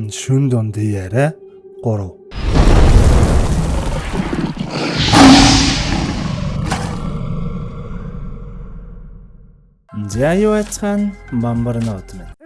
Шүн дунд яриа 3. За юу яцхан бамбар нот мэн.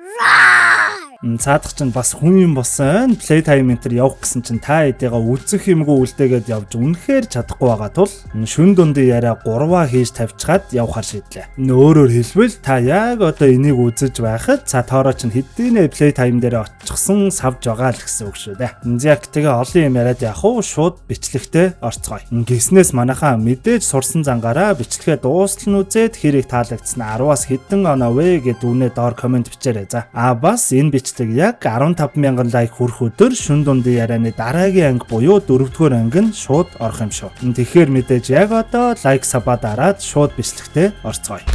Цаадах чинь бас хүн юм болсон. Playtime энтер явах гэсэн чинь та эдээгээ үзэх юмгүй үлдээгээд явж үнэхээр чадахгүй байгаа тул шүн дундын яриа 3-аа хийж тавьчихад явахар шийдлээ. Өөрөөр хэлбэл та яг одоо энийг үзэж байхад тоороо чинь хэдийнэ Playtime дээр очихсан савж байгаа л гэсэн үг шүү дээ. Яг тэгээ олон юм яриад явах уу шууд бичлэгтээ орцгоё. Гиснээс манайхаа мэдээж сурсан зангаараа бичлэгээ дуустал нь үзээд хэрэг таалагдсан 10-аас хэдэн оноо вэ гэд үнэ доор комент бичээрэй за. Бас энэ яг 15,000 лайк хүрэх өдөр шүн дундын ярианы дараагийн анги буюу 4-р анги нь шууд орох юм шүү. Тэгэхээр мэдээж яг одоо лайк саба дараад шууд бичлэгтээ орцгоё.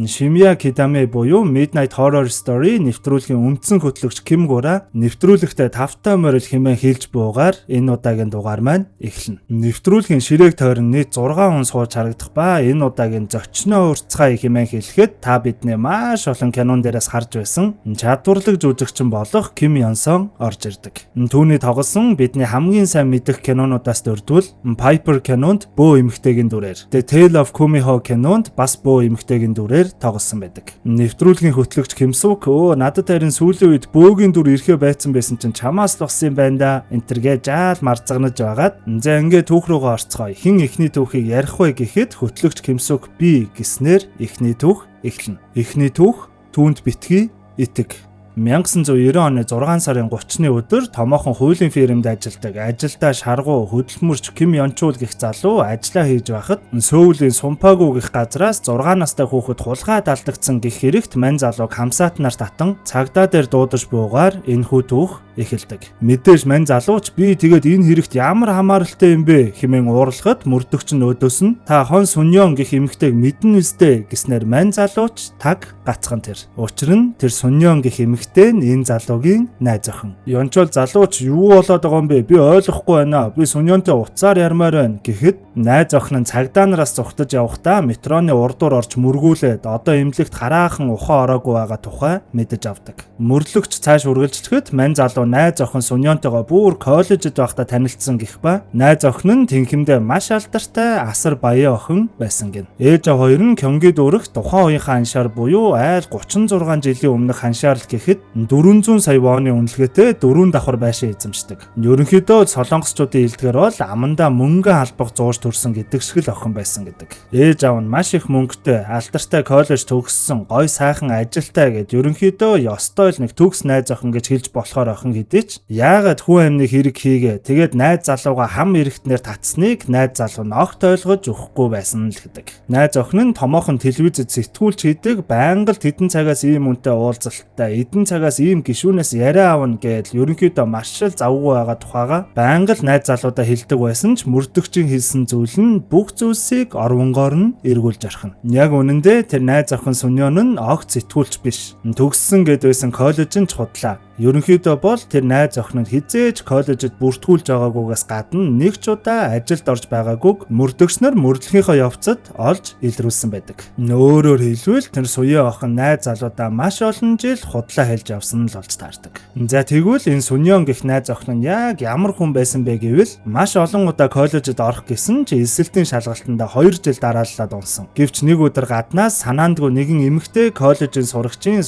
Шимия Кидаме буюу Midnight Horror Story нэвтрүүлгийн үндсэн хөтлөгч Ким Гура нэвтрүүлэгтээ 5 морил хэмээн хэлж буугаар энэ удаагийн дугаар маань эхэлнэ. Нэвтрүүлгийн ширээг тойрон нийт 6 хүн сууж харагдах ба энэ удаагийн зочноо урцгай хэмээн хэлэхэд та бидний маш олон кинон дээрээс харж байсан чадварлаг жүжигчин болох Ким Янсон орж ирдэг. Түүний тоглосон бидний хамгийн сайн мэдэх кинонуудаас дөрөвдөл Piper кинонд бөө эмэгтэйгийн дүрээр, The Tale of Kumiho кинонд бас бөө эмэгтэйгийн дүрээр тоглосон байдаг. Нэвтрүүлгийн хөтлөгч Кимсук надад харин сүүлийн үед бөөгийн дүр ирэхэ байцсан байсан чинь чамаас л болсон юм байна да. Энтергээ жаал марцгнаж байгаад за ингээ түүх рүүгээ орцгоё. Хин эхний түүхийг ярих вэ гэхэд хөтлөгч Кимсук би гэснээр эхний түүх эхэлнэ. Эхний түүх түүнд битгий итэг. 1990 оны 6 сарын 30-ны өдөр томоохон хуулийн фирмд ажилладаг ажилдаа шаргуу хөдөлмөрч Ким Янчул гэх залуу ажиллаа хийж байхад Сөүлийн Сумпагу гэх газраас 6 настай хүүхэд хулгай далдагдсан гэх хэрэгт мань залууг хамсаатнаар татан цагдаа дээр дуудаж буугаар энэхүү түүх эхэлдэг. Мэдээж мань залууч би тэгээд энэ хэрэгт ямар хамааралтай юм бэ хэмээн уурлахад мөрдөгч нь өөдөөс нь та хон Суньон гэх эмэгтэйг мэднэ үстэй гэснээр мань залууч таг гацхан тэр. Учир нь тэр Суньон гэх эмэгтэй нь энэ залуугийн найз охин. Янчул залууч юу болоод байгаа юм бэ? Би ойлгохгүй байна. Би Суньонтой уцаар ярмаар байна гэхэд найз охин нь цагдаа нараас зүхтэж явахдаа метроны урдуур орж мөргүүлээд одоо эмнэлэгт хараахан ухаан ороогүй байгаа тухай мэдэж авдаг. Мөрлөгч цааш үргэлжлэхэд мань залуу найз охин Суньонтойгоо бүр коллежид байхдаа танилцсан гэх ба найз охин нь тэнхимдээ маш алдартай асар баяа охин байсан гин. Ээж аваа хоёр нь Кёнгид өрөх тухайн үеийнхээ аншаар буюу айл 36 жилийн өмнөх аншаарл гэхэд 400 сая воны үнэлгээтэй 4 давхар байшин эзэмшдэг. Ерөнхийдөө солонгосчуудын илдгээр бол амандаа мөнгө албах зурж төрсөн гэдэг шиг л охин байсан гэдэг. Ээж аав нь маш их мөнгөтэй, алдартай коллеж төгссөн, гой сайхан ажилтай гэд ерөнхийдөө ёстой л нэг төгс найз охин гэж хэлж болохоор охин хэдий ч яагаад хүн амны хэрэг хийгээ тэгээд найз залууга хам эрэхтнэр татсныг найз залуу нь огт ойлгож өгөхгүй байсан л гэдэг. Найз охин нь томоохон телевизэд сэтгүүлч хийдэг, байнга л тэдэн цагаас ийм үнэтэй уулзалттай, эдэн цагаас ийм гишүүнээс яриа авна гэдэл ерөнхийдөө маш л завгүй байгаа тухайга байнга л найз залуудаа хэлдэг байсан ч мөрдөгчийн хэлсэн зүйл нь бүх зүйлсийг орвонгоор нь эргүүлж орхино. Яг үнэндээ тэр найз охин Суньон нь огт сэтгүүлч биш. Төгссөн гэд байсан коллежийн худлаа. Ерөнхийдөө бол тэр найз охин нь хизээж коллежид бүртгүүлж байгаагүйгээс гадна нэг ч удаа ажилд орж байгаагүй мөрдөгчнөр мөрдлөхийнхөө явцад олж илрүүлсэн байдаг. Өөрөөр хэлбэл тэр суяа охин найз залуудаа маш олон жил худлаа хэлж явсан л болж таардаг. За тэгвэл энэ Суньон гэх найз охин нь яг ямар хүн байсан бэ гэвэл маш олон удаа коллежид орох гэсэн чи эсэлтийн шалгалтанда 2 жил дарааллаад унсан. Гэвч нэг өдөр гаднаас санаандгүй нэгэн эмэгтэй коллежийн сурагчийн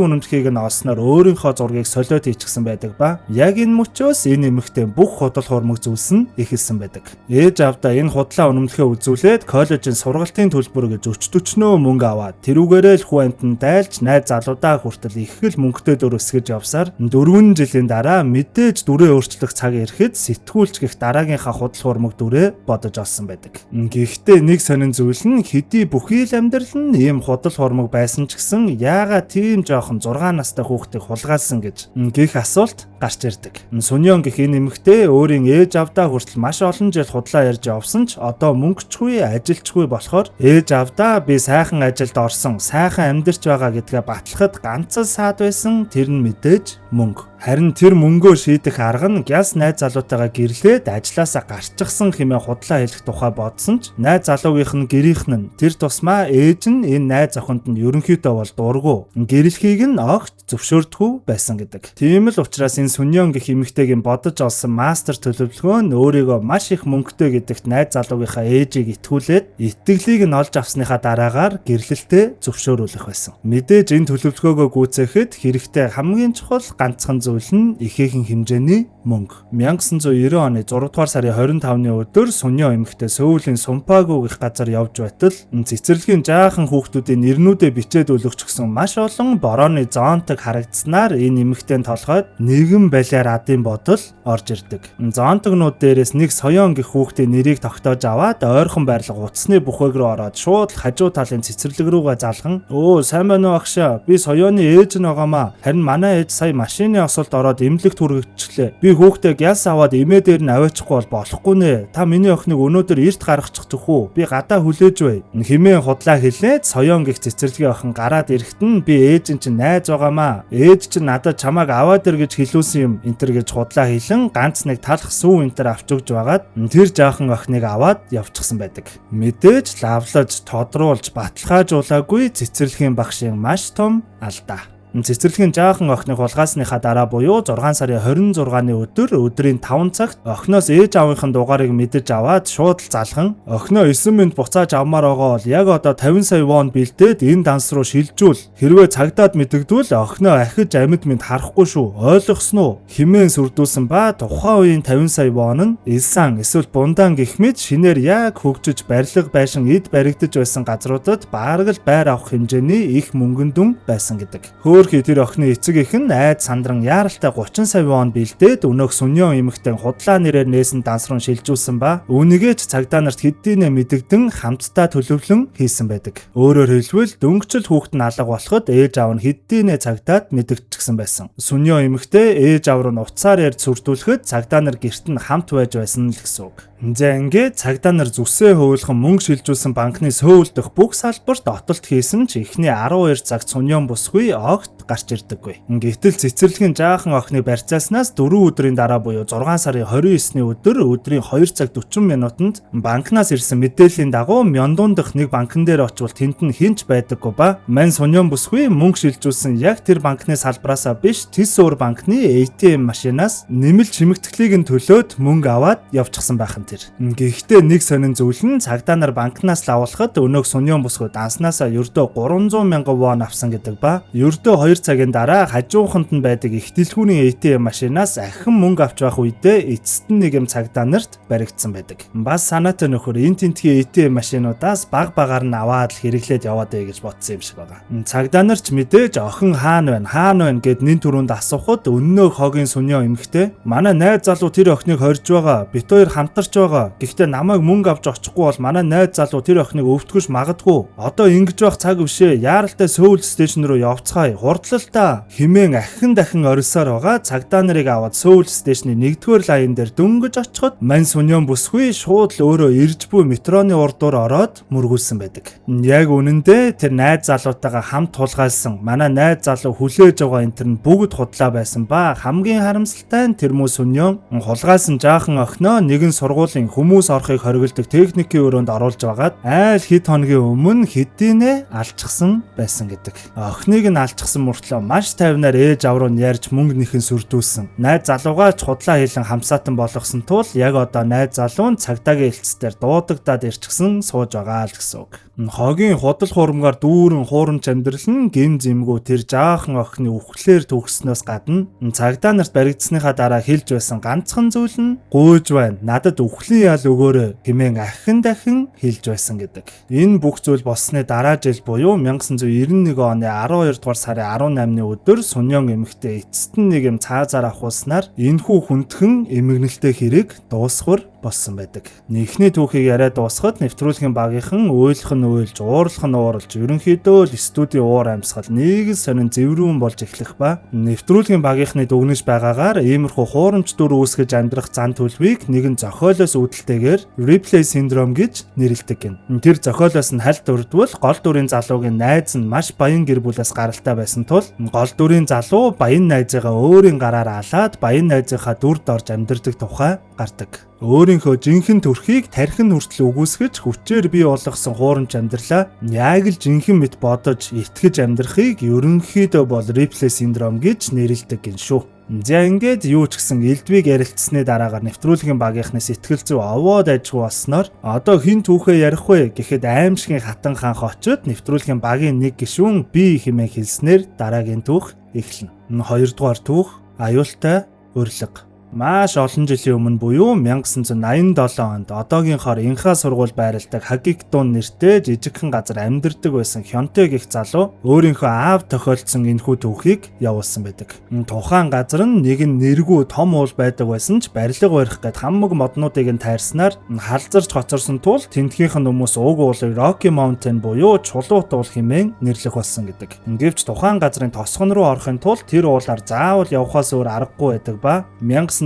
үнэмтхийг нь олсноор өөрийнхөө зургийг солиод хийчихсэн байдаг ба яг энэ мөчөөс энэ эмэгтэй бүх худал хуурмаг зүйлс нь эхэлсэн байдаг. Ээж авдаа энэ худлаа үнэмлэхээ үзүүлээд коллежийн сургалтын төлбөр гэж өчтөчнөө мөнгө аваад тэрүүгээрээ л хүн амтнд дайлж найз залуудаа хүртэл их л мөнгөтэй дөр өсгөж явсаар 4 жилийн дараа мэдээж дүрээ өөрчлөх цаг ирэхэд сэтгүүлч гэх дараагийнхаа худал хуурмаг дүрээ бодож олсон байдаг. Гэхдээ нэг сонин зүйл нь хэдий бүхий л амьдрал нь ийм худал хуурмаг байсан ч гэсэн яагаад тийм жоохон 6 настай хүүхдийг хулгайлсан гэж гэх асуулт гарч ирдэг. Суньон гэх энэ эмэгтэй өөрийн ээж авдаа хүртэл маш олон жил худлаа ярьж явсан ч одоо мөнгөчгүй, ажилчгүй болохоор ээж авдаа би сайхан ажилд орсон, сайхан амьдарч байгаа гэдгээ батлахад ганц л саад байсан тэр нь мэдээж мөнгө. Харин тэр мөнгөө шийдэх арга нь гяс найз залуутайгаа гэрлээд ажилласаа гарчихсан хэмээн худлаа хэлэх тухай бодсон ч найз залуугийнх нь гэрийнх нь тэр тусмаа ээж нь энэ найз охинд нь ерөнхийдөө бол дургу гэрэлхийг нь огт зөвшөөрдөггүй байсан гэдэг. Тийм л учраас энэ Сүньон гэх эмэгтэйгийн бодож олсон мастер төлөвлөгөө нь өөрийгөө маш их мөнгөтэй гэдэгт найз залуугийнхаа ээжийг итгүүлээд итгэлийг нь олж авсныхаа дараагаар гэрлэлтэд зөвшөөрүүлэх байсан. Мэдээж энэ төлөвлөгөөгөө гүйцээхэд хэрэгтэй хамгийн чухал ганцхан зүйл нь ихээхэн хэмжээний мөнгө. 1990 оны 6 дугаар сарын 25-ны өдөр Сүньон эмэгтэй Сөүлийн Сумпаагүй гэх газар явж байтал цэцэрлэгийн жаахан хүүхдүүдийн нэрнүүдээ бичээд өгчихсөн маш олон борооны зоонтог харагдсанаар энэ эмэгтэйн толгойд нэгэн балиар адын бодол орж ирдэг. Зоонтогнууд дээрээс нэг Соён гэх хүүхдийн нэрийг тогтоож аваад ойрхон байрлал утасны бүхэг рүү ороод шууд хажуу талын цэцэрлэг рүүгээ залхан "Өө сайн байна уу агшаа? Би Соёны ээж нь байгаамаа. Харин манай ээж сая машины осолд ороод эмнэлэгт хүргэжлээ. Би хүүхдээ гяс аваад эмээ дээр нь аваачихгүй бол болохгүй нэ. Та миний охиныг өнөөдөр эрт гаргачих зүхүү. Би гадаа хүлээж бай." Хэмээн худлаа хэлээд Соён гих цэцэрлэгийн охин гараад ирэхэд нь "Би ээж нь чинь найз байгаамаа. Ээж чинь надад чамайг аваад ир гэж хэлүүлсэн юм" энтэр гэж худлаа хэлэн ганц нэг талах сүү энтэр авч өгж байгаад тэр жаахан охиныг аваад явчихсан байдаг. Мэдээж лавлаж, тодруулж, баталгаажуулаагүй цэцэрлэгийн багшийн маш том алдаа. Цэцэрлэгийн жаахан охиныг хулгаасныхаа дараа буюу 6 сарын 26-ны өдрийн 5 цагт охиноос ээж аавынхын дугаарыг мэдэж аваад шууд залхан "Охиноо 9 минут буцааж авмаар байгаа бол яг одоо 50 сая вон бэлдээд энэ данс руу шилжүүл. Хэрвээ цагдаад мэдэгдвэл охиноо ахиж амьд минь харахгүй шүү. Ойлгосон уу?" хэмээн сүрдүүлсэн ба тухайн үеийн 50 сая вон нь Илсан эсвэл Бундан гэх мэт шинээр яг хөгжиж барилга байшин эд баригдаж байсан газруудад бараг л байр авах хэмжээний их мөнгөн дүн байсан гэдэг. Тэр охины эцэг их нь айд сандран яаралтай 30 сая вон бэлдээд өнөөх Сүньон эмэгтэй худлаа нэрээр нээсэн данс руу шилжүүлсэн ба үүнийгээ ч цагдаа нарт хэдийнэ мэдэгдэн хамтдаа төлөвлөн хийсэн байдаг. Өөрөөр хэлбэл дөнгөчл хүүхэд нь алга болоход ээж аав нь хэдийнэ цагдаад мэдэгдчихсэн байсан. Сүньон эмэгтэй ээж аав руу уцаар ярьж сүрдүүлэхэд цагдаа нар гэрт нь хамт байж байсан л гэсэн үг. За ингээд цагдаа нар зүсээ хөвөлгөн мөнгө шилжүүлсэн банкны Сөүл дэх бүх салбарт отолт хийсэн ч эхний 12 цагт Сүньон бүсгүй огт гарч ирдэггүй. Гэтэл цэцэрлэгийн жаахан охины барьцааснаас 4 өдрийн дараа буюу 6 сарын 29-ны өдөр өдрийн 2 цаг 40 минутанд банкнаас ирсэн мэдээллийн дагуу Мёндун дэх нэг банкн дээр очивол тэнд нь хинч байдаггүй ба мань Сүньон бүсгүй мөнгө шилжүүлсэн яг тэр банкны салбараасаа биш тис өөр банкны ATM машинаас нэмэлт чимэгтгэлийг нь төлөөд мөнгө аваад явчихсан байх нь тэр. Гэхдээ нэг сонин зүйл нь цагдаа нар банкнаас лавлахад өнөөх Сүньон бүсгүй данснасаа ердөө 300 мянган вон авсан гэдэг ба ердөө 2 цагийн дараа хажууханд нь байдаг их дэлгүүрийн ATM машинаас ахин мөнгө авч байх үедээ эцэст нь нэг юм цагдаа нарт баригдсан байдаг. Бас санаатай нөхөр энэ тентгийн ATM машинуудаас баг багаар нь аваад л хэрэглээд яваад бай гэж бодсон юм шиг байгаа. Цагдаа нар ч мэдээж охин хаана байна гэд нэн түрүүнд асуухад өннөө хогийн Сүньон эмэгтэй "Манай найз залуу тэр охиныг хорж байгаа. Бит хоёр хамтарч байгаа. Гэхдээ намайг мөнгө авч очихгүй бол манай найз залуу тэр охиныг өвтгөж магадгүй. Одоо ингэж байх цаг бишээ. Яаралтай Сөүл стейшн руу явцгаая. Хурдлалтаа" хэмээн дахин орилсоор байгаа цагдаа нарыг аваад Сөүл стейшны 1-р лайн дээр дөнгөж очиход мань Сүньон бүсгүй шууд л өөрөө ирж буй метроны урдуур ороод мөргүүлсэн байдаг. Яг үнэндээ тэр найз залуутайгаа хамт тулгаалсан манай найз залуу хүлээж байгаа энэ төр нь бүгд худлаа байсан ба хамгийн харамсалтай нь тэр муу Сүньон хулгаалсан жаахан охиноо нэгэн сургуулийн хүмүүс орохыг хориглодог техникийн өрөөнд оруулж байгаад айл хэд хоногийн өмнө хэдийнэ алчсан байсан гэдэг. Охиныг нь алчсан мөртлөө маш тайвнаар ээж аав руу ярьж мөнгө нэхэн сүрдүүлсэн. Найз залуугаа ч худлаа хийлэн хамсаатан болгосон тул яг одоо найз залуу нь цагдаагийн элцсээр дуудагдаад ирчихсэн сууж байгаа л гэсэн үг. Хогийн худал хуурмгаар дүүрэн хуурамч амьдрал нь гин зэмгүү тэр жаахан охины үхлээр төгснөөс гадна цагдаа нарт баригдсныхаа дараа хэлж байсан ганцхан зүйл нь "Гуйж байна. Надад үхлийн ял өгөөрэй" хэмээн дахин хэлж байсан гэдэг. Энэ бүх зүйл болсны дараа жил буюу 1991 оны 12 дугаар сарын 18-ны өдөр Сүньон эмэгтэй эцэст нь нэг юм цаазаар авахулснаар энэхүү хүндхэн эмгэнэлтэй хэрэг дуусхар болсон байдаг. Эхний түүхийг яриад дуусахад нэвтрүүлгийн багийнхан уйлах нь уйлж, уурлах нь ууралж, ерөнхийдөө л студийн уур амьсгал нэг сонин зэврүүн болж эхлэх ба нэвтрүүлгийн багийнхны дүгнэж байгаагаар иймэрхүү хуурамч дүр үүсгэж амьдрах зан төлөвийг нэгэн зохиолоо зохиолоос үүдэлтэйгээр replay syndrome гэж нэрлэдэг гэнэ. Тэр зохиолоос нь хальт өрдвөл гол дүрийн залуугийн найз нь маш баян гэр бүлээс гаралтай байсан тул гол дүрийн залуу баян найзыгаа өөрийн гараар алаад баян найзынхаа дүрд орж амьдардаг тухай гардаг. Өөрийнхөө жинхэнэ төрхийг тархин хүртэл үгүйсгэж хүчээр бий болгосон хуурамч амьдралаа яг л жинхэнэ мэт бодож итгэж амьдрахыг ерөнхийдөө бол replay syndrome гэж нэрлэдэг гин шүү. За ингээд юу ч гэсэн элдвийг ярилцсны дараагаар нэвтрүүлгийн багийнхны сэтгэл зүй овоод ажгүй болсноор одоо хин түүхээ ярих вэ гэхэд аимшигын хатан хаан хочод нэвтрүүлгийн багийн нэг гишүүн би хэмээн хэлснээр дараагийн түүх эхэлнэ. Хоёрдугаар түүх аюултай урилга. Маш олон жилийн өмнө буюу 1987 онд одоогийнхоор инха сургууль байрладаг Хагиктун нэртэй жижигхэн газар амьдардаг байсан Хёнтэй гэх залуу өөрийнхөө аав тохиолдсон энэхүү түүхийг явуулсан байдаг. Тухайн газар нь нэгэн нэргүй том уул байдаг байсан ч барилга барих гэд хамаг моднуудыг нь тайрснаар халзарч хоцорсон тул тентгийнхэн хүмүүс уг уулыг Rocky Mountain буюу чулуут уул хэмээн нэрлэх болсон гэдэг. Гэвч тухайн газрын тосгон руу орохын тулд тэр уулаар заавал явхаас өөр аргагүй байдаг ба 1987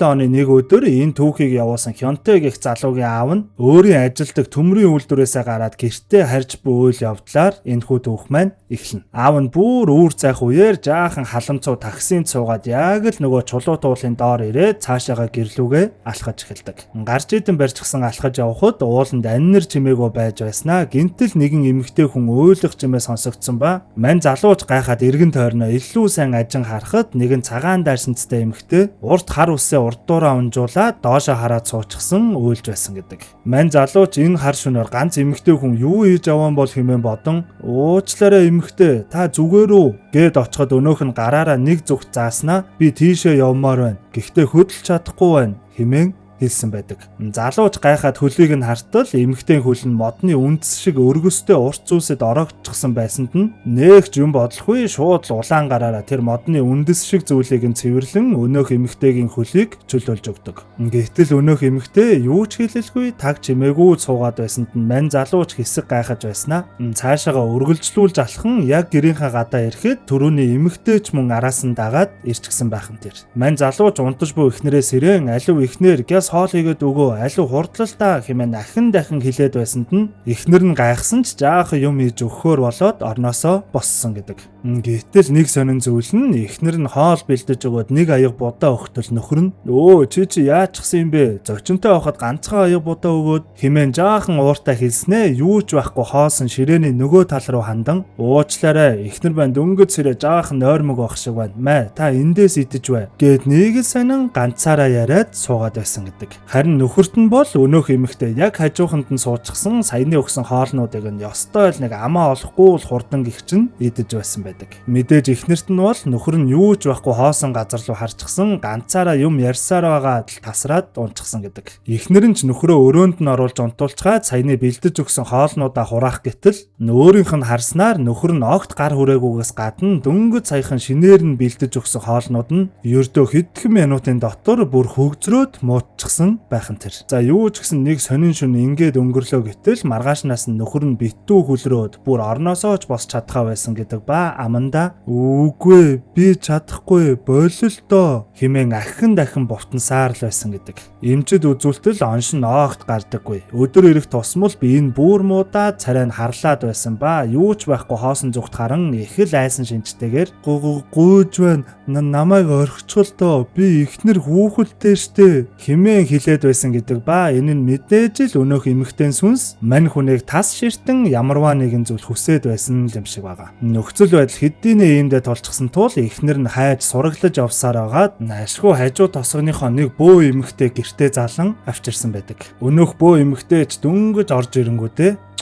оны нэг өдөр энэ түүхийг явуулсан Хёнтэй гэх залуугийн аав нь өөрийн ажилдаг төмрийн үйлдвэрээсээ гараад гэртээ харж буй үйл явдлаар энэхүү түүх маань эхэлнэ. Аав нь бүр үүр зайх үеэр жаахан халамцуу таксинд суугаад яг л нөгөө чулуут уулын доор ирээд цаашаага гэрлүүгээ алхаж эхэлдэг. Гарч идэн барьчихсан алхаж явхад ууланд аннэр чимээгөө байж байснаа гинтэл нэгэн эмэгтэй хүн уйлах чимээ сонсогдсон ба мань залууч гайхаад эргэн тойрноо илүү сайн ажин харахад нэгэн цагаан дайсанцтай эмэгтэй урт хар үсээ урдуураа унжуулаад доошоо хараад суучихсан уйлж байсан гэдэг. Мань залууч энэ хар шөнөөр ганц эмэгтэй хүн юу хийж аван бол хэмээн бодон уучлаарай эмэгтэй та зүгээр үү гэд очиход өнөөх нь гараараа нэг зүгт зааснаа би тийшээ явмаар байна. Гэхдээ хөдөлж чадахгүй байна хэмээн хэлсэн байдаг. Залууч гайхаад хөлийг нь хартал эмэгтэй хөл нь модны үндэс шиг өргөстэй урт зүйлсэд ороогдчихсан байсанд нь нээгч юм бодлохгүй шууд улаан гараараа тэр модны үндэс шиг зүйлийг нь цэвэрлэн өнөөх эмэгтэйгийн хөлийг чөлөөлж өгдөг. Гэтэл өнөөх эмэгтэй юу ч хэлэлгүй таг чимээгүй суугаад байсанд нь мань залууч хэсэг гайхаж байснаа цаашаага өргөлжлүүлж алхан яг гэрийнхаа гадаа ирэхэд түрүүний эмэгтэй ч мөн араас нь дагаад ирчихсэн байхын тэр. Мань залууч унтаж буй эхнэрээс ирээн алив эхнэр гяс хоол хийгээд өгөө алив хурдлал та хэмээн дахин хэлээд байсанд нь эхнэр нь гайхсан ч жаахан юм хийж өгөхөөр болоод орноосоо боссон гэдэг. Гэтэл нэг сонин зүйл нь эхнэр нь хоол бэлдэж өгөөд нэг аяг будаа өгтөл нөхөр нь өө чи яачихсан юм бэ? Зочинтой байхад ганцхан аяг будаа өгөөд хэмээн жаахан ууртаа хэлснээ юу ч байхгүй хоосон ширээний нөгөө тал руу хандан уучлаарай эхнэр байна дөнгөж сэрэ жаахан нойрмог байх шиг байна. Мэ та эндээс идэж бай гэд нэг л сонин ганцаараа яриад суугаад байсан гэдэг. Харин нөхөрт нь бол өнөөх эмэгтэй яг хажууханд нь суучихсан саяны өгсөн хоолнуудыг нь ёстой л нэг амаа олохгүй л хурдан гих чинь идэж байсан байдаг. Мэдээж эхнэрт нь бол нөхөр нь юу ч байхгүй хоосон газар руу харчихсан ганцаараа юм ярьсаар байгаа тасраад унчихсан гэдэг. Эхнэр нь ч нөхрөө өрөөнд нь оруулж унтуулцгаад саяны бэлдэж өгсөн хоолнуудаа хураах гэтэл өөрийнх нь харснаар нөхөр нь огт гар хүрээгүйгээс гадна дөнгөж саяхан шинээр нь бэлдэж өгсөн хоолнууд нь ердөө хэдхэн минутын дотор бүр хөгзрөөд муутчихсан байхын тэр. За юу ч гэсэн нэг сонин шөнө ингээд өнгөрлөө гэтэл маргаашнаас нь нөхөр нь битүү хүлрөөд бүр орноосоо ч босч чадхаа байсан гэдэг ба аманда үгүй би чадахгүй болил доо хэмээн дахин бовтонсаар л байсан гэдэг. Эмчэд үзүүлтэл оншин оогт гардаггүй. Өдөр ирэх тусмал би энэ бүр муудаа царай нь харлаад байсан ба юу ч байхгүй хоосон зүгт харан их л айсан шинжтэйгээр гүйж байна намайг орхичихвол доо би ихнэр хүүхэлтэй штэ хэмээн хэлээд байсан гэдэг ба энэ нь мэдээж л өнөөх эмэгтэй сүнс мань хүнийг тас ширтэн ямарваа нэгэн зүйл хүсээд байсан юм шиг байгаа. Нөхцөл байдал хэдийнэ иймдээ тулчихсан тул эхнэр нь хайж сураглаж явсаар байгаад ашгүй хажуу тосгоныхоо нэг бөө эмэгтэй гэртээ залан авчирсан байдаг. Өнөөх бөө эмэгтэй ч дөнгөж орж ирэнгүүтээ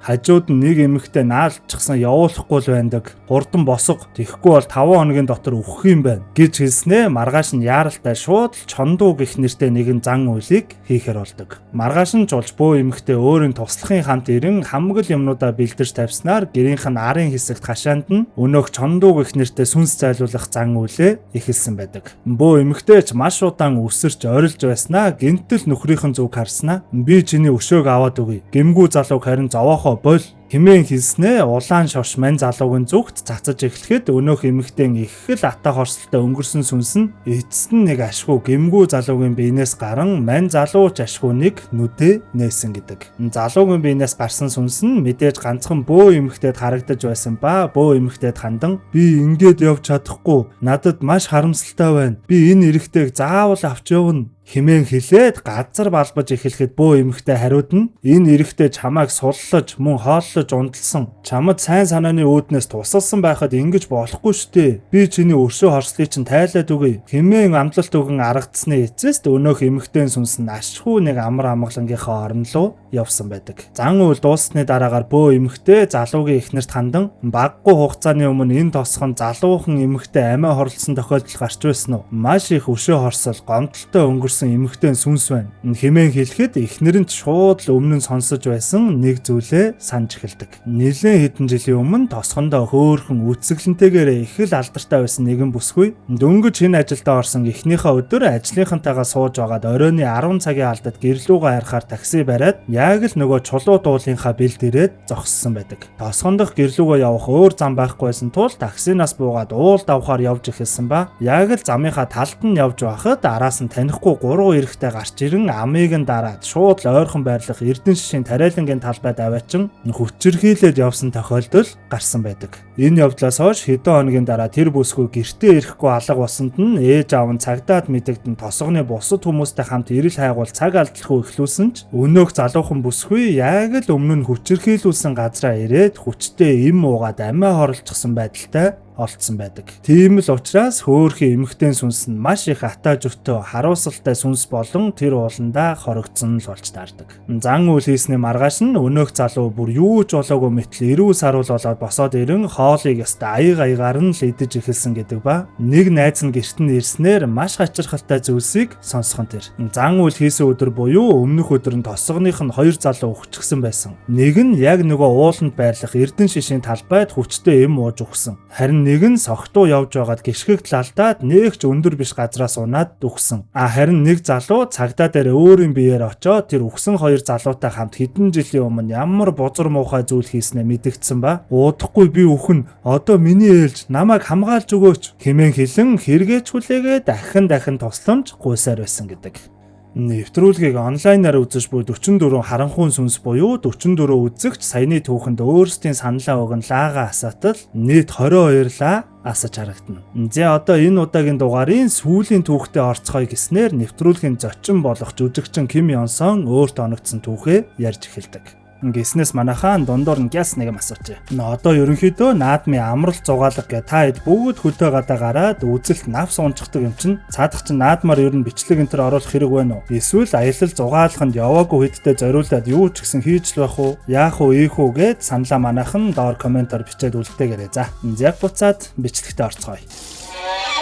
хажууд нь нэг эмэгтэй наалчихсан явуулахгүй л байдаг. Хурдан босго тэхгүй бол 5 хоногийн дотор өөх юм байна гэж хэлснээ маргааш нь яаралтай шууд чондуу гэх нэртэй нэгэн зан үйлийг хийхээр болдог. Маргааш нь жуулж бөө эмэгтэй өөрийн туслахын хамт ирэн хамаг л юмнуудаа бэлдэж тавьснаар гэрийнх нь арын хэсэгт хашаанд нь өнөөх чондуу гэх нэртэй сүнс зайлуулах зан үйлээ эхэлсэн байдаг. Бөө эмэгтэй ч маш удаан өсөрч орилж байснаа гинтэл нөхрийнхэн зүг харснаа би чиний өшөөг аваад өгье. Гэмгүү залууг харин зовоохоо бол Хэмээн хэлснээ улаан шорш мань залуугийн зүгт цацаж эхлэхэд өнөөх эмэгтэй их л ата хорсолтой өнгөрсөн сүнс нь эцэст нь нэг ашгүй гэмгүү залуугийн биенээс гарan мань залууч ашгүй нэг нүдэ нээсэн гэдэг. Залуугийн биенээс гарсан сүнс нь мэдээж ганцхан бөө эмэгтэйд харагдаж байсан ба бөө эмэгтэйд хандан би ингээд явж чадахгүй, надад маш харамсалтай байна. Би энэ эрэгтэйг заавал авч явна хэмээн хэлээд газар балбаж эхлэхэд бөө эмэгтэй хариуд нь энэ эрэгтэй чамайг суллаж мөн хооллож унталсан. Чамд сайн санааны үүднээс тусалсан байхад ингэж болохгүй штэ. Би чиний өршөө хорслыг чинь тайлаад өгье хэмээн амлалт өгөн аргацсны эцэст өнөөх эмэгтэй сүнс нь ашгүй нэг амар амгалангийнхаа орон руу явсан байдаг. Зан үйл дууссаны дараагаар бөө эмэгтэй залуугийн эхнэрт хандан баггүй хугацааны өмнө энэ тосхон залуухан эмэгтэй амиа хорлсон тохиолдол гарч байсан уу? Маш их өшөө хорсол гомдолтой өнгөрсөн эмэгтэй сүнс байна. Хэмээн хэлэхэд эхнэр нь шууд л өмнө нь сонсож байсан нэг зүйлээ санаж эхэлдэг. Нэлээд хэдэн жилийн өмнө тосхондоо хөөхөн үцэглэнтэйгээр их л алдартай байсан нэгэн бүсгүй дөнгөж шинэ ажилдаа орсон эхнийхээ өдөр ажлынхантайгаа сууж байгаад оройны 10 цагийн алдад гэрлүүгээ харахаар такси бариад яг л нөгөө чулуу дуулынхаа бэлд ирээд зогссон байдаг. Тосхондох гэрлүүгээ явах өөр зам байхгүйсэн тул таксинаас буугаад уул давхаар явж эхэлсэн ба яг л замынхаа талд нь явж байхад араас нь танихгүй гурван эрэгтэй гарч ирэн амийг нь дараад шууд л ойрхон байрлах Эрдэнэ шишийн тариалангийн талбайд аваачин хүчирхийлээд явсан тохиолдол гарсан байдаг. Энэ явдлаас хойш хэдэн хоногийн дараа тэр бүсгүй гэртээ ирэхгүй алга болсонд нь ээж аав нь цагдаад мэдэгдэн тосгоны бусад хүмүүстэй хамт ирэл хайгуул цаг алдахгүй эхлүүлсэн ч өнөөх залуухан бүсгүй яг л өмнө нь хүчирхийлүүлсэн газраа ирээд хүчтэй эм уугаад амиа хорлцсон байдалтай олдсон байдаг. Тийм л учраас хөөхий эмэгтэй сүнс нь маш их атаа зүртөө харуулсалтай сүнс болон тэр ууландаа хорогдсон л болж таардаг. Зан үйл хийсний маргааш нь өнөөх залуу бүр юу ч болоогүй мэтэл эрүү саруул болоод босоод ирэн хоолыг яста аягаар нь л идэж эхэлсэн гэдэг ба нэг найз нь гэрт нь ирснээр маш хачирхалтай зүйлсийг сонсхон тэр. Зан үйл хийсэн өдөр буюу өмнөх өдөр нь тосгоных нь 2 залуу өгчихсэн байсан. Нэг нь яг нөгөө ууланд байрлах Эрдэнэ шишийн талбайд хүчтэй эм ууж өгсөн. Харин нэг нь согтуу явж байгаад гიშгэгт алдаад нэг ч өндөр биш газраас унаад үхсэн. Харин нэг залуу цагдаа дээр өөрийн биеэр очоод тэр үхсэн 2 залуутай хамт хэдэн жилийн өмнө ямар бузар муухай зүйл хийснээ мэдэгдсэн ба уудахгүй би үхэн одоо миний ээлж намайг хамгаалж өгөөч хэмээн хэлэн хэрэгэж хүлээгээ дахин тусламж гуйсаар байсан гэдэг. Нэвтрүүлгийг онлайнаар үзэж буй 44 харанхуй сүнс буюу 44 үзэгч саяны түүхэнд өөрсдийн саналаа өгөн лаага асаатал нийт 22 лаа асаж харагдана. За одоо энэ удаагийн дугаарын сүүлийн түүхтэд орцгоё гэснээр нэвтрүүлгийн зочин болох жүжигчин Ким Ён Сон өөрт оногдсон түүхээ ярьж эхэлдэг. Гиснес манайхан дундуур нь гяс нэг юм асууж. Одоо ерөнхийдөө наадмын амралт зугаалга гэ та хэд бүгд хөлтөө гадаа гараад үзэлт навс унцдаг юм чинь цаадах чинь наадмаар ер нь бичлэг энэ төр оруулах хэрэг байна уу? Эсвэл аялал зугаалганд яваагүй хэдтэй зориулаад юу ч гэсэн хийж л байх уу? Яах уу, ийх үү гэд саналаа манайхан доор комментоор бичээд үлдээгээрэй. За. Яг буцаад бичлэгтээ орцгоё.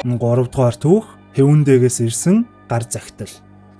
3 дугаар түүх Хэвүндэгээс ирсэн гар захидал.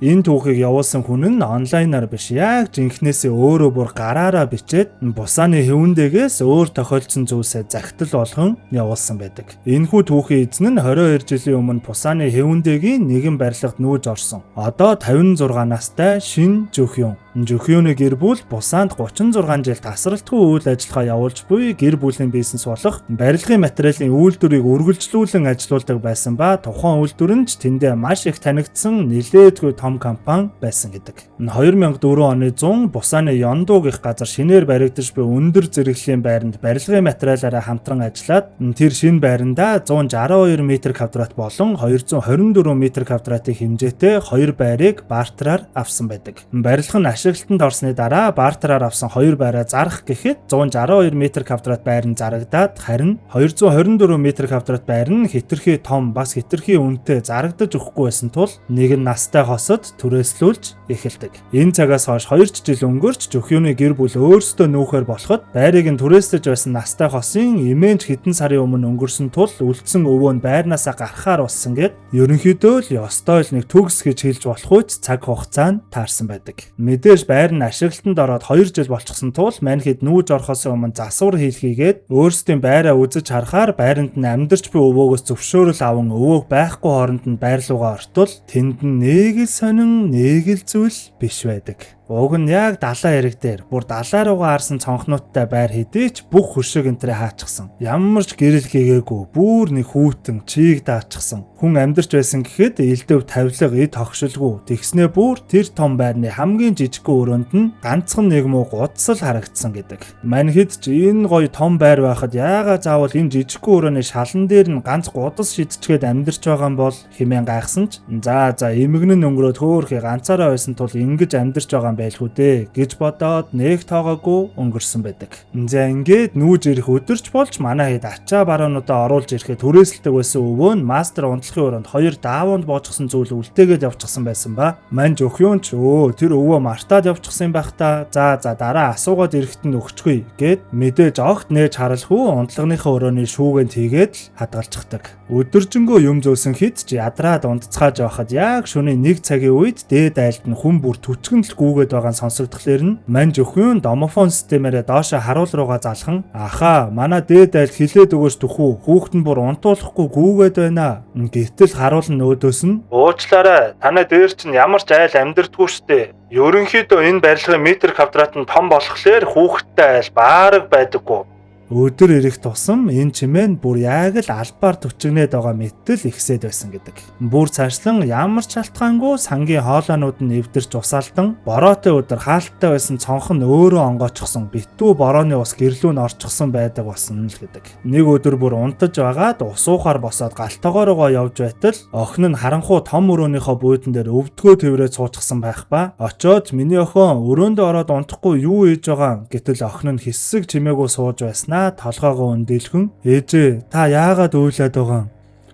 Энэ түүхийг явуулсан хүн нь онлайнаар биш яг жинхнээсээ өөрөө бүр гараараа бичээд бусааны Хэвүндэгээс өөр тохиолдсон зүйлсээ захидал болгон явуулсан байдаг. Энэхүү түүхийн эзэн нь 22 жилийн өмнө бусааны Хэвүндэгийн нэгэн барилгад нүүж орсон. Одоо 56 настай Шин Жөхөн. Жөхөний гэр бүл бусаанд 36 жил тасралтгүй үйл ажиллагаа явуулж буй гэр бүлийн бизнес болох барилгын материалын үйлдвэрийг үргэлжлүүлэн ажилуулдаг байсан ба тухайн үйлдвэр нь тэндээ маш их танигдсан нэлээдгүй том компани байсан гэдэг. 2004 оны 100 бусааны Ёндуу гэх газар шинээр баригдаж буй өндөр зэрэглэлийн байранд барилгын материалаараа хамтран ажиллаад тэр шинэ байрандаа 162 м2 болон 224 м2 хэмжээтэй 2 байрыг бартераар авсан байдаг. Барилга нь ашиглалтанд орсны дараа бартераар авсан 2 байраа зарах гэхэд 162 м2 байр нь зарагдаад харин 224 м2 байр нь хэтэрхий том бас хэтэрхий үнэтэй зарагдаж өгөхгүй байсан тул нэг нь настай хосод түрээслүүлж эхэлдэг. Энэ цагаас хойш 2 жил өнгөрч Жөхөний гэр бүл өөрсдөө нүүхээр болоход байрыг нь түрээслэж байсан настай хосын эмээнч хэдэн сарын өмнө өнгөрсөн тул үлдсэн өвөө нь байрнаасаа гарахаар болсон гэд ерөнхийдөө л ёстой л нэг төгс гэж хэлж болох үуч цаг хугацаа нь таарсан байдаг. Мэдээж байр нь ашиглалтанд ороод 2 жил болчихсон тул маньхэд нүүж орохоос өмнө засвар хийлхийгээд өөрсдийн байраа үзэж харахаар байранд нь амьдарч буй өвөөгөөс зөвшөөрөл аван өвөөг байхгүй хооронд нь байр руугаа ортвол тэнд нь нэг л сонин нэг л зүйл биш байдаг. Уг нь яг далайн эрэг дээр бүр далай руугаа харсан цонхнуудтай байр хэдий ч бүх хөршиг энтрээ хаачихсан. Ямар ч гэрэл гээгээгүй бүр нэг хүүтэн чийг даачсан. Хүн амьдарч байсан гэхэд элдэв тавилга эд тогшилгүй. Тэгснээ бүр тэр том байрны хамгийн жижигхэн өрөөнд нь ганцхан нэг муу гудсал харагдсан гэдэг. Мань хэд ч энэ гоё том байр байхад яагаад заавал энэ жижигхэн өрөөний шалан дээр нь ганц гудас шидчгээд амьдарч байгаа юм бол хэмээн гайхсан ч за эмгэн нь өнгөрөөд хөөхий ганцаараа байсан тул ингэж амьдарч байгаа юм байлгүй дээ гэж бодоод нэг тоогоогүй өнгөрсөн байдаг. За ингээд нүүж ирэх өдөрч болж манай хэд ачаа баруунуудаа оруулж ирэхэд түрээсэлдэг байсан өвөө нь мастер унтлахын өрөөнд 2 даавуунд боочсон зүйл үлдээгээд явчихсан байсан ба. Мань өхөөн ч тэр өвөө мартаад явчихсан юм байх та. За дараа асуугаад ирэхэд нь өгчгүй гэд мэдээж огт нээж харалгүй унтлагынхаа өрөөний шүүгэнд хийгээд хадгалчихдаг. Өдөржингөө юм зөөсөн хэд ч ядраад унтцгааж байхад яг шөнийн 1 цагийн үед дээд айлд нь хүн бүр түчгэн л гүүгээд байгаа нь сонсогдохлоор нь мань өхөөн домофон системээрээ доошо харуул руугаа залхан аха манай дээд айлд хилээд өгөөч төхүү хүүхэд нь бүр унтуулахгүй гүүгээд байна. Гэтэл харуул нь өөдөөс нь уучлаарай танай дээр чинь ямар ч айл амьдрдаггүй штэ. Ерөнхийдөө энэ барилгын метр квадрат нь том болохоор хүүхэдтэй айл баараг байдаггүй. Өдөр ирэх тусам энэ чимээ бүр яг л албаар төчгнээд байгаа мэтэл ихсээд байсан гэдэг. Бүр цаашлан ямар ч шалтгаангүй сангийн хоолойнууд нь эвдэрч усаалдан бороотой өдөр хаалттай байсан цонх нь өөрөө онгоочсон битүү борооны ус гэрлүү нь орчихсон байдаг болсон л гэдэг. Нэг өдөр бүр унтаж байгаад усуухаар босоод галтойгоороо явж байтал охин нь харанхуу том өрөөнийхөө буудан дээр өвдгөө тэврээд суучихсан байх ба очоод миний охин өрөөндөө ороод унтахгүй юу хийж байгаа гэтэл охин нь хэсэг чимээгүй сууж байснаа толгоогоо өндөлгөн ээжээ та яагаад уйлаад байгаа юм?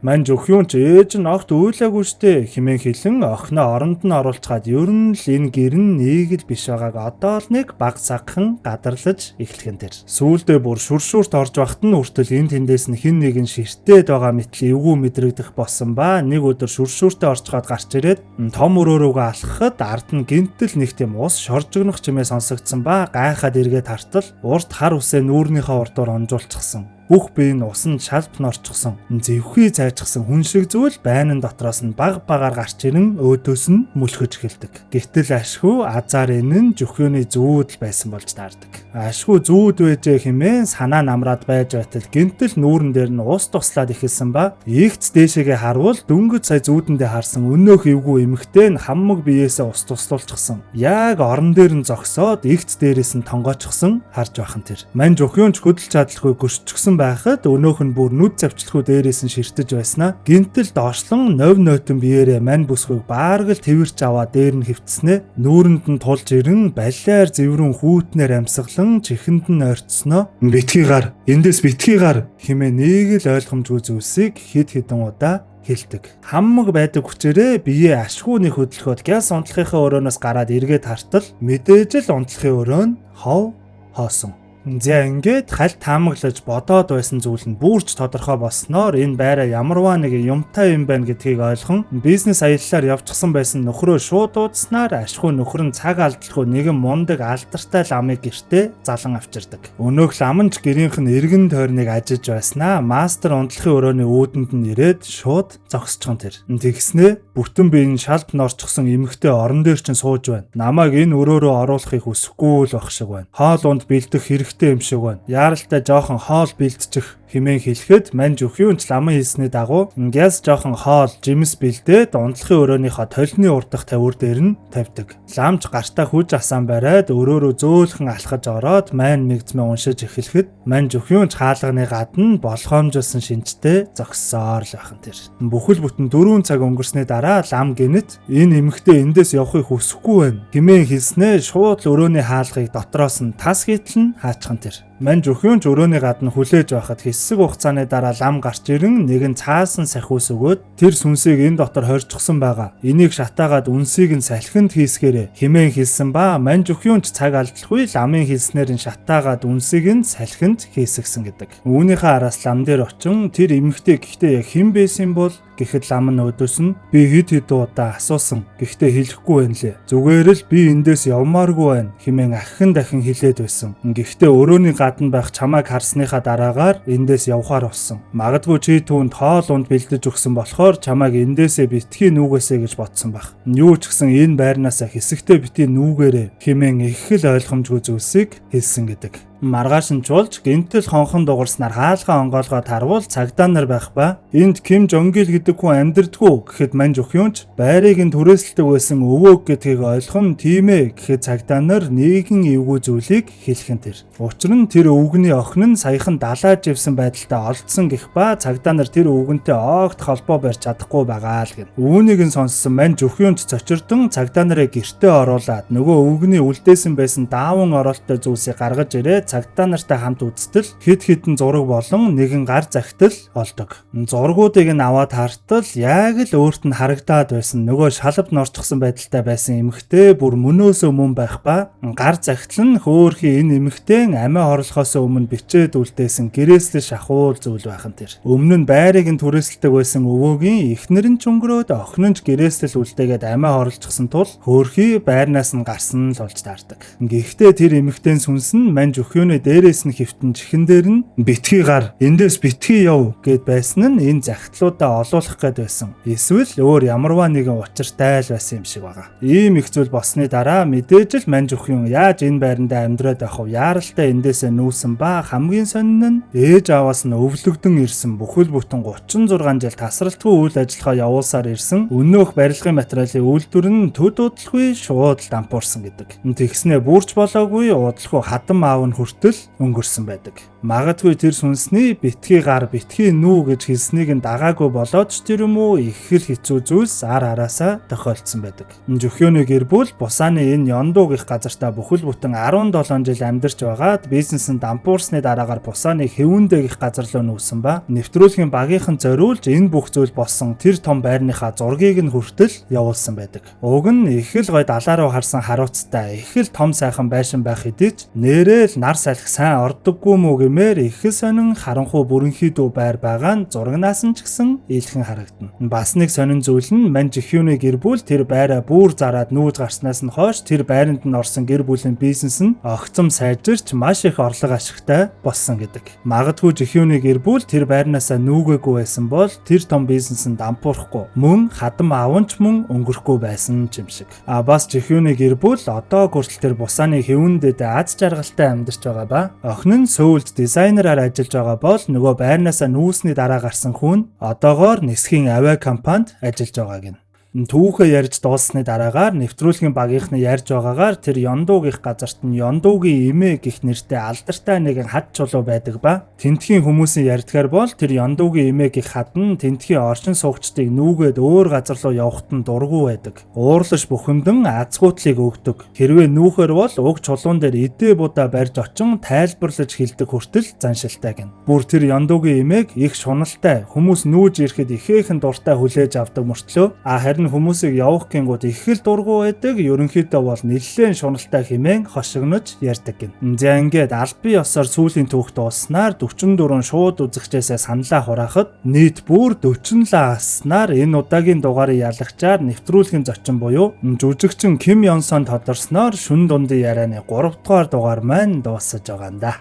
Мань өхөөн ч ээж нь огт уйлаагүй штэ хэмээн хэлэн охиноо оронд нь оруулцгаад ер нь л энэ гэр нь нэг л биш байгааг одоо л нэг баг цагхан гадарлаж эхлэхэн тэр. Сүүлдээ бүр шүршүрт орж байхад нь хүртэл энэ тэндээс нь хин нэгэн ширтээд байгаа мэтэл эвгүй мэдрэгдэх болсон ба нэг өдөр шүршүртээ орцгаад гарч ирээд том өрөө рүүгээ алхахад ард нь гинтэл нэг тийм ус шоржигнох чимээ сонсогдсон ба гайхаад эргээд хартал урт хар усээ нүүрнийхээ урдуур онжуулчихсан. Бүх бие нь усан шалб норчихсон. Зэвхий цайчихсан хүн шиг зүйл байнан дотроос нь баг багаар гарч ирэн өөдөөс нь мүлхэж эхэлдэг. Гэтэл ашгүй азар энэ нь жөхөөний зүүд байсан болж таардаг. Ашгүй зүүд байжээ хэмээн санаа намраад байж байтал гинтэл нүүрэн дээр нь ус туслаад эхэлсэн ба ийгц дээшээгээ харвал дөнгөж сая зүүдэндээ харсан өнөөх эвгүй эмхтэй нь хаммаг биеэсээ ус туслуулчихсан. Яг орон дээр нь зогсоод ийгц дээрээс нь тонгоочсон харж байхан тэр. Мань жөхөөнд хөдөлж чадалгүй гөрччихсэн байхад өнөөх нь бүр нүд завчлахгүй дээрээс нь ширтэж байснаа гинтэл доошлон нов нойтон биеэрээ мань бүсгүйг баарг л тэрч аваа дээр нь хөвтснээ нүүрэнд нь тулж ирэн балиар зэврэн хүүтнэр амьсгалан чихэнд нь ойрцсноо битгий гар эндээс битгий гар хэмээн нэг л ойлгомжгүй зүйлсийг хэд хэдэн удаа хэлдэг. Хаммаг байдаг хүчээрээ бие ашгүйний хөдөлгөөд гяс унтлахынхаа өрөөнөөс гараад эргээд хартал мэдээж л унтлахын өрөө нь хов хоосон. За ингээд хальт таамаглаж бодоод байсан зүйл нь бүрч тодорхой болсноор энэ байраа ямарваа нэг юмтай юм байна гэдгийг ойлгон бизнес аяллаар явчихсан байсан нөхрөө шууд дуудснаар ашгүй нөхөр нь цаг алдалгүй нэгэн мундаг алдартай ламыг гэртээ залан авчирдаг. Өнөөх лам нь ч гэрийнх нь эргэн тойрныг ажиж байснаа мастер унтлахын өрөөний өөдөнд нь ирээд шууд зогсчихон тэр. Тэгснээ бүтэн бие нь шалт норчихсон эмэгтэй орон дээр чинь сууж байна. Намайг энэ өрөөрөө оруулахыг хүсэхгүй л байх шиг байна. Хоол унд бэлдэх хэрэгтэй юм шиг байна. Яаралтай жоохон хоол бэлдчих хэмээн хэлэхэд мань өхөөнд ламын хийсний дагуу ингээс жоохон хоол жимс бэлдээд унтлахын өрөөнийхөө толны урдах тавир дээр нь тавьдаг. Ламч гартаа хүж асаан бариад өрөөрөө зөөлхөн алхаж ороод мань нэгзмээ уншиж эхлэхэд мань өхөөнд хаалганы гадна болгоомжуулсан шинжтэй зогссоор л байхан тэр. Бүхэл бүтэн 4 цаг өнгөрсний дараа лам гинэт энэ эмэгтэй эндээс явахыг хүсэхгүй байна хэмээн хэлснээ шууд л өрөөний хаалгыг дотроос нь тас хийтлэн хаачихан тэр. Мань өхөөнд өрөөний гадна хүлээж байхад хэсэг хугацааны дараа лам гарч ирэн нэгэн цаасан сахиус өгөөд тэр сүнсийг энэ дотор хорьчихсан байгаа. Энийг шатаагаад үнсийг нь салхинд хийсгээрэ хэмээн хэлсэн ба мань өхөөнд цаг алдалгүй ламын хэлснээр нь шатаагаад үнсийг нь салхинд хийсгсэн гэдэг. Үүнийхээ араас лам дээр очин тэр эмэгтэй гэхдээ яг хэн байсан бол гэхэд лам нь өдөөс нь би хэд удаа асуусан. Гэхдээ хэлэхгүй байна лээ. Зүгээр л би эндээс явмааргүй байна хэмээн ахин дахин хэлээд байсан. Гэхдээ өрөөний гадна байх чамайг харсныхаа дараагаар эндээс явхаар болсон. Магадгүй чи түүнд хоол унд бэлдэж өгсөн болохоор чамайг эндээсээ битгий нүгээсэй гэж бодсон байх. Юу ч гэсэн энэ байрнаасаа хэсэгтээ битгий нүгээрээ хэмээн их л ойлгомжгүй зүйлсийг хэлсэн гэдэг. Маргааш нь чуулж гинтэл хонхон дугарснаар хаалгаа онгоолгоо тарвал цагдаа нар байх ба энд Ким Жонгил гэдэг хүн амьдардгүй гэхэд мань өхөөч байрыг нь түрээсэлдэг байсан өвөөг гэдгийг ойлгох нь тийм ээ гэхэд цагдаа нар нэгэн эвгүй зүйлийг хэлхэн тэр. Учир нь тэр өвгний охин нь саяхан далайж ивсэн байдалтай олдсон гэх ба цагдаа нар тэр өвгөнтэй огт холбоо барьж чадахгүй байгаа л гэн. Үүнийг нь сонссон мань өхөөч цочирдон цагдаа нарыг гэртээ оруулаад нөгөө өвгний үлдээсэн байсан дааван оролттой зүйлсийг гаргаж ирээ цагдаа нартай хамт үзтэл хэд хэдэн зураг болон нэгэн гар захидал олдог. Зургуудыг нь аваад хартал яг л өөрт нь харагдаад байсан нөгөө шалавд норчсон байдалтай байсан эмэгтэй бүр мөнөөсөө мөн байх ба гар захидал нь хөөхий энэ эмэгтэй амиа хорлохоос өмнө бичээд үлдээсэн гэрээслэл шахуул зүйл байх нь тэр. Өмнө нь байрыг нь түрээсэлдэг байсан өвөөгийн эхнэр нь ч өнгөрөөд охин нь ч гэрээслэл үлдээгээд амиа хорлцсон тул хөөхий байрнаас нь гарсан л болж таардаг. Гэхдээ тэр эмэгтэй сүнс нь манж өхөөний дээрээс нь хөвтөн чихэн дээр нь битгий гар эндээс битгий яв гэд байсан нь энэ захидлуудаа олуулах гээд байсан. Эсвэл өөр ямарваа нэгэн учиртай л байсан юм шиг байгаа. Ийм их зүйл болсны дараа мэдээж л манж өхөн яаж энэ байранда амьдраад байх вэ? Яаралтай эндээсээ нүүсэн ба хамгийн сонин нь ээж аваас нь өвлөгдөн ирсэн бүхэл бүтэн 36 жил тасралтгүй үйл ажиллагаа явуулсаар ирсэн өнөөх барилгын материалын үйлдвэр нь төд удалгүй шууд дампуурсан гэдэг. Тэгснээ бүрч болоогүй удалгүй хатан аав нь хүртэл өнгөрсөн байдаг. Магадгүй тэр сүнсний битгий гар битгий нүү гэж хэлснийг нь дагаагүй болоод ч тэр юм уу их л хэцүү зүйлс ар араасаа тохиолдсон байдаг. Жөхөөний гэр бүл Бусааны энэ Ёндууг их газартаа бүхэл бүтэн 17 жил амьдарч байгаад бизнес нь дампуурсны дараагаар Бусааны Хэвүндэг их газар руу нүүсэн ба нэвтрүүлгийн багийнхан зориулж энэ бүх зүйл болсон тэр том байрныхаа зургийг нь хүртэл явуулсан байдаг. Уг нь их л гой далаа руу харсан харуулцтай их л том сайхан байшин байх хэдий ч нэрээ л нар салхи сайн ордоггүй мүү гэмээр их сонин харанхуй бүрэнхийдүү байр байгаа нь зурагнаас нь ч гэсэн ийлхэн харагдана. Бас нэг сонин зүйл нь мань жихүүний гэр бүл тэр байраа бүр зараад нүүж гарснаас нь хойш тэр байранд нь орсон гэр бүлийн бизнес нь огцом сайжирч маш их орлого ашигтай болсон гэдэг. Магадгүй жихүүний гэр бүл тэр байрнаасаа нүүгээгүй байсан бол тэр том бизнес нь дампуурахгүй мөн хадам аванч мөн өнгөрөхгүй байсан юм шиг. Бас жихүүний гэр бүл одоо хүртэл тэр Бусааны Хэвүндэд аз жаргалтай амьдарч байгаа ба охин нь Сөүлд дизайнераар ажиллаж байгаа бол нөгөө байрнаасаа нүүсний дараа гарсан хүн одоогоор нисхийн авиа компанид ажиллаж байгааг нь түүхээ ярьж дууссаны дараагаар нэвтрүүлгийн багийнхны ярьж байгаагаар тэр Ёндууг их газарт нь Ёндуугийн эмээ гэх нэртэй алдартай нэгэн хад чулуу байдаг ба тентхийн хүмүүсийн ярьдгаар бол тэр Ёндуугийн эмээ гэх хад нь тентхийн орчин суугчдыг нүүгээд өөр газар руу явахад нь дургүй байдаг. Уурлаж бухимдан азгуутлыг өгдөг. Хэрвээ нүүхээр бол уг чулуун дээр эдээ будаа барьж очин тайлбарлаж хэлдэг хүртэл заншилтай гэн. Бүр тэр Ёндуугийн эмээг их шуналтай хүмүүс нүүж ирэхэд ихээхэн дуртай хүлээж авдаг мөртлөө харин хүмүүсийг явах гингууд их л дургу байдаг. Ерөнхийдөө бол нэлээд шуналтай хэмээн хошигнож ярьдаг гин. За ингээд аль бие ёсоор сүүлийн түүх дууснаар 44 шууд үзэгчээсээ саналаа хураахад нийт бүр 40 лааснаар энэ удаагийн дугаарыг ялагчаар нэвтрүүлгийн зочин буюу жүжигчин Ким Ёнсон тодорсноор шүн дундын ярианы 3 дугаар дугаар маань дуусаж байгаа юм да.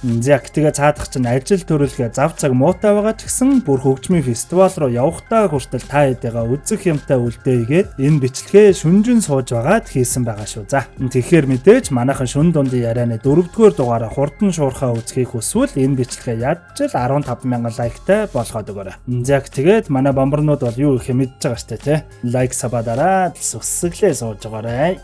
Зэг тэгээ цаадах чинь ажил төрөлхөө зав цаг муутай байгаа ч гэсэн бүр хөгжмийн фестивал руу явахдаа хүртэл та хэдийгээ үзэх юмтай үлдээгээд энэ бичлэгээ шүнжин сууж байгаад хийсэн байгаа шүү. За тэгэхээр мэдээж манайхан шүн дундын ярианы 4-р дугаараа хурдан шуурхаа үзхийг хүсвэл энэ бичлэгээ яаж л 15,000 лайктай болгоод өгөөрэй. Зэг тэгээд манай бомборнууд бол юу их мэдж байгаа штэ тий. Лайк сабадараа сүсгэлээ сууж байгаарай.